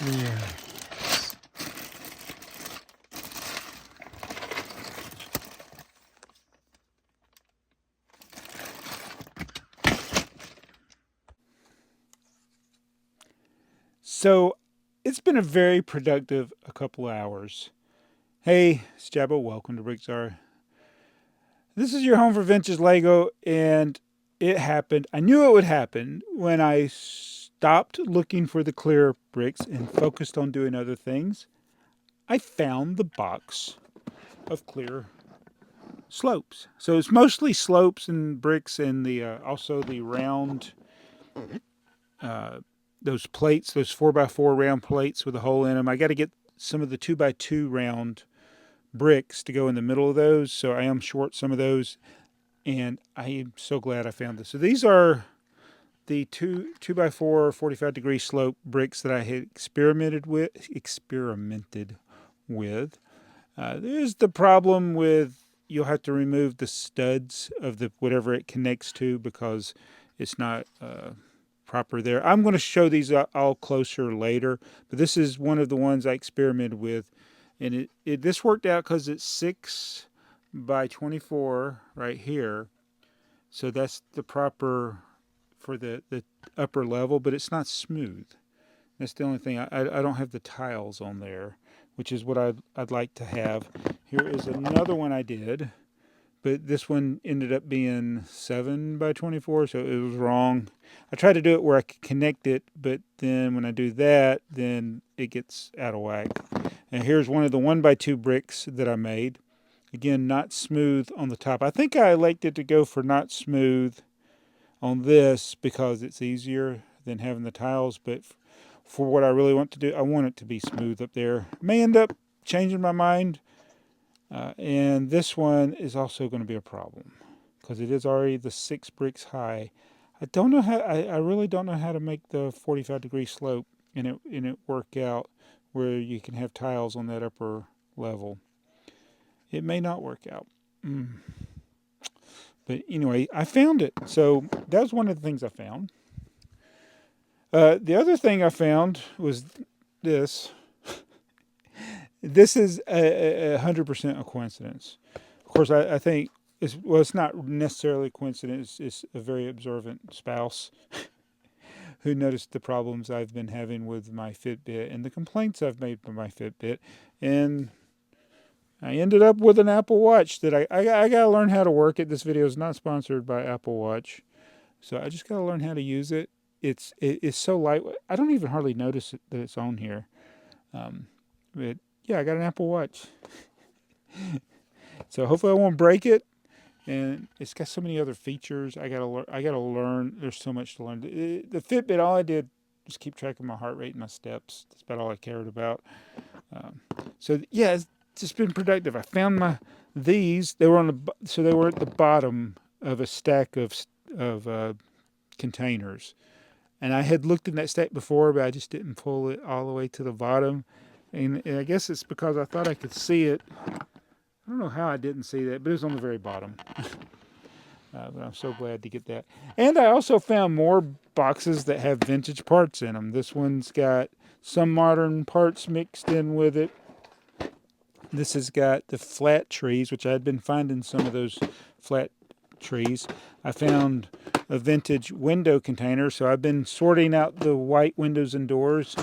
Yes. So it's been a very productive a couple of hours. Hey, it's Jabba. Welcome to BrickTsar. This is your home for vintage Lego, and it happened. I knew it would happen when I stopped looking for the clear bricks and focused on doing other things. I found the box of clear slopes. So it's mostly slopes and bricks, and the also the round uh, those plates, those 4x4 round plates with a hole in them. I got to get some of the 2x2 round bricks to go in the middle of those. So I am short some of those, and I am so glad I found this. So these are the 2x4 45-degree slope bricks that I had experimented with. There's the problem with you'll have to remove the studs of the whatever it connects to because it's not proper there. I'm going to show these all closer later, but this is one of the ones I experimented with, and this worked out because it's 6 by 24 right here, so that's the proper for the upper level, but it's not smooth. That's the only thing. I don't have the tiles on there, which is what I'd like to have. Here is another one I did, but this one ended up being 7 by 24, so it was wrong. I tried to do it where I could connect it, but then when I do that, then it gets out of whack. And here's one of the 1x2 bricks that I made. Again, not smooth on the top. I think I elected to go for not smooth on this because it's easier than having the tiles, but for what I really want to do, I want it to be smooth up there. May end up changing my mind. And this one is also going to be a problem because it is already the 6 bricks high. I don't know how. I really don't know how to make the 45-degree slope and it work out where you can have tiles on that upper level. It may not work out. But anyway, I found it. So that was one of the things I found. The other thing I found was this. This is 100% a coincidence. Of course, I think it's not necessarily a coincidence. It's a very observant spouse who noticed the problems I've been having with my Fitbit and the complaints I've made with my Fitbit, and I ended up with an Apple Watch that I gotta learn how to work it. This video is not sponsored by Apple Watch, so I just gotta learn how to use it. It's so lightweight. I don't even hardly notice that it's on here. But yeah, I got an Apple Watch. So hopefully I won't break it. And it's got so many other features. I gotta learn. There's so much to learn. The Fitbit, all I did was keep track of my heart rate and my steps. That's about all I cared about. So yeah, it's just been productive. I found these. They were they were at the bottom of a stack of containers, and I had looked in that stack before, but I just didn't pull it all the way to the bottom. And I guess it's because I thought I could see it. I don't know how I didn't see that, but it was on the very bottom. But I'm so glad to get that. And I also found more boxes that have vintage parts in them. This one's got some modern parts mixed in with it. This has got the flat trees, which I had been finding some of those flat trees. I found a vintage window container, so I've been sorting out the white windows and doors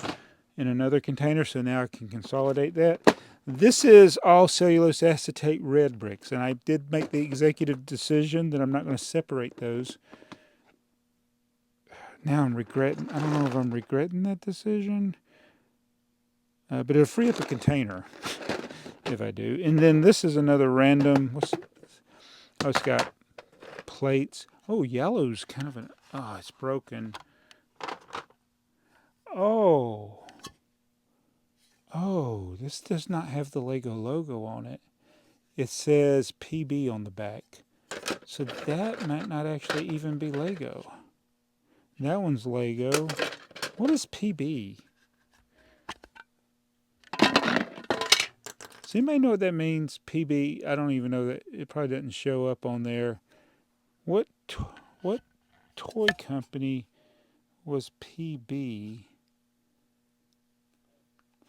in another container, so now I can consolidate that. This is all cellulose acetate red bricks, and I did make the executive decision that I'm not going to separate those. Now I'm regretting. I don't know if I'm regretting that decision, but it'll free up a container if I do. And then this is another random. It's got plates. Oh, yellow's kind of it's broken. Oh, this does not have the Lego logo on it. It says PB on the back. So that might not actually even be Lego. That one's Lego. What is PB? Does anybody know what that means? PB? I don't even know that. It probably doesn't show up on there. What toy company was PB.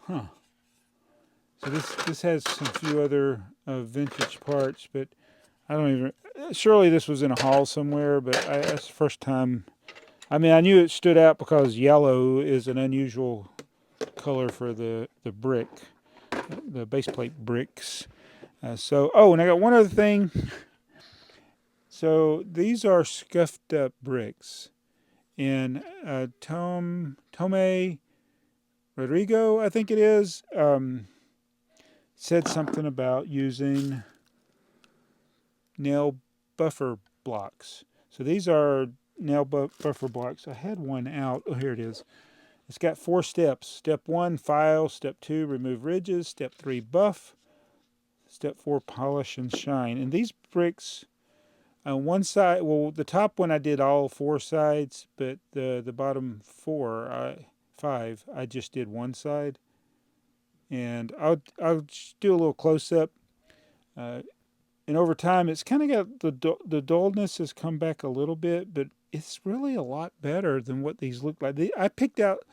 Huh. So this has some few other vintage parts, but I don't even. Surely this was in a hall somewhere, but that's the first time. I mean, I knew it stood out because yellow is an unusual color for the brick, the base plate bricks. And I got one other thing. So these are scuffed up bricks, and Tome Rodrigo, I think it is, said something about using nail buffer blocks. So these are buffer blocks. I had one out. Oh, here it is. It's got 4 steps. Step 1, file. Step 2, remove ridges. Step 3, buff. Step 4, polish and shine. And these bricks, on one side, well, the top one I did all 4 sides, but the bottom 5, I just did one side. And I'll just do a little close up. And over time, it's kind of got the dullness has come back a little bit, but it's really a lot better than what these look like. I picked out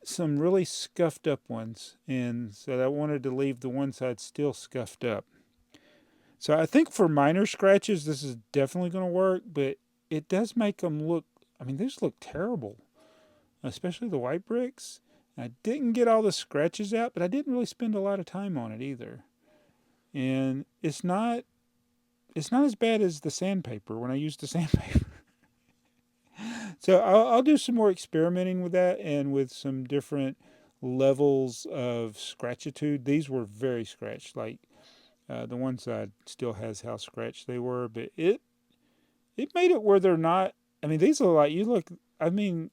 some really scuffed up ones, and so I wanted to leave the one side still scuffed up. So I think for minor scratches, this is definitely going to work, but it does make them look, I mean, these look terrible, especially the white bricks. I didn't get all the scratches out, but I didn't really spend a lot of time on it either. And it's not as bad as the sandpaper when I used the sandpaper. So I'll do some more experimenting with that and with some different levels of scratchitude. These were very scratched. Like the one side still has how scratched they were, but it made it where they're not. I mean, these are like you look. I mean,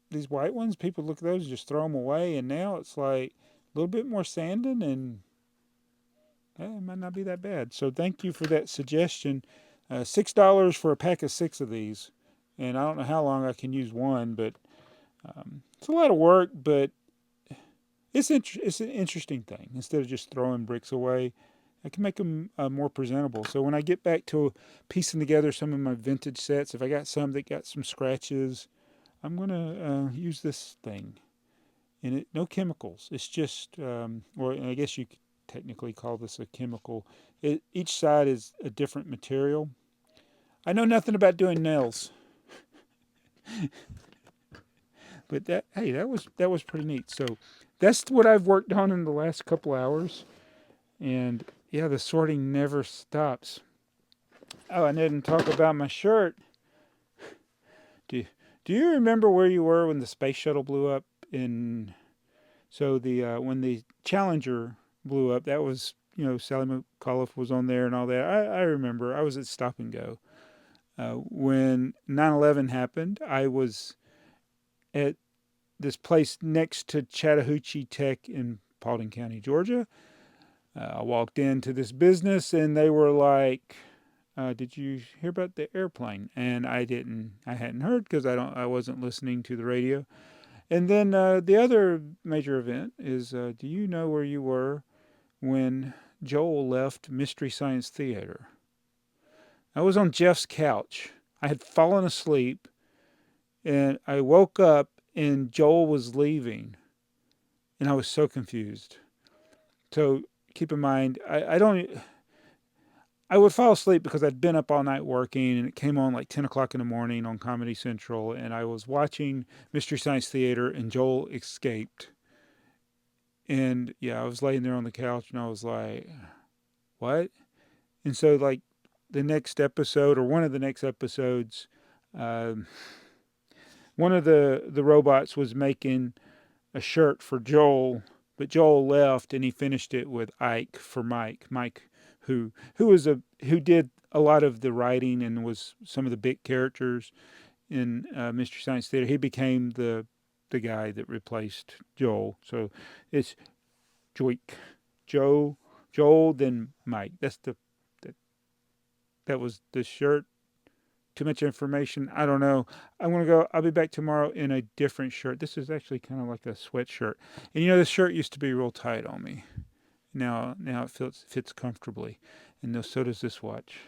these white ones, people look at those and just throw them away, and now it's like a little bit more sanding, and it might not be that bad. So thank you for that suggestion. $6 for a pack of 6 of these, and I don't know how long I can use one, but it's a lot of work. But it's an interesting thing. Instead of just throwing bricks away, I can make them more presentable. So when I get back to piecing together some of my vintage sets, if I got some that got some scratches, I'm gonna use this thing. And no chemicals. It's just, or I guess you could technically call this a chemical. Each side is a different material. I know nothing about doing nails, but that was pretty neat. So that's what I've worked on in the last couple hours, and yeah, the sorting never stops. Oh, I didn't talk about my shirt. Do you remember where you were when the space shuttle blew up in? So when the Challenger blew up, that was Sally McAuliffe was on there and all that. I remember. I was at Stop and Go when 9/11 happened. I was at this place next to Chattahoochee Tech in Paulding County, Georgia. I walked into this business and they were like, "Did you hear about the airplane?" And I didn't. I hadn't heard because I wasn't listening to the radio. And then the other major event is, do you know where you were when Joel left Mystery Science Theater? I was on Jeff's couch. I had fallen asleep, and I woke up, and Joel was leaving, and I was so confused. So keep in mind, I don't. I would fall asleep because I'd been up all night working, and it came on like 10 o'clock in the morning on Comedy Central, and I was watching Mystery Science Theater, and Joel escaped. And yeah, I was laying there on the couch, and I was like, what? And so, like, the next episode, or one of the next episodes, um, one of the robots was making a shirt for Joel, but Joel left, and he finished it with Ike for Mike. Mike, who did a lot of the writing and was some of the big characters in Mystery Science Theater. He became the guy that replaced Joel. So it's Joike, Joel, then Mike. That was the shirt. Too much information. I don't know. I'm gonna go. I'll be back tomorrow in a different shirt. This is actually kind of like a sweatshirt. And this shirt used to be real tight on me. Now it fits comfortably, and so does this watch.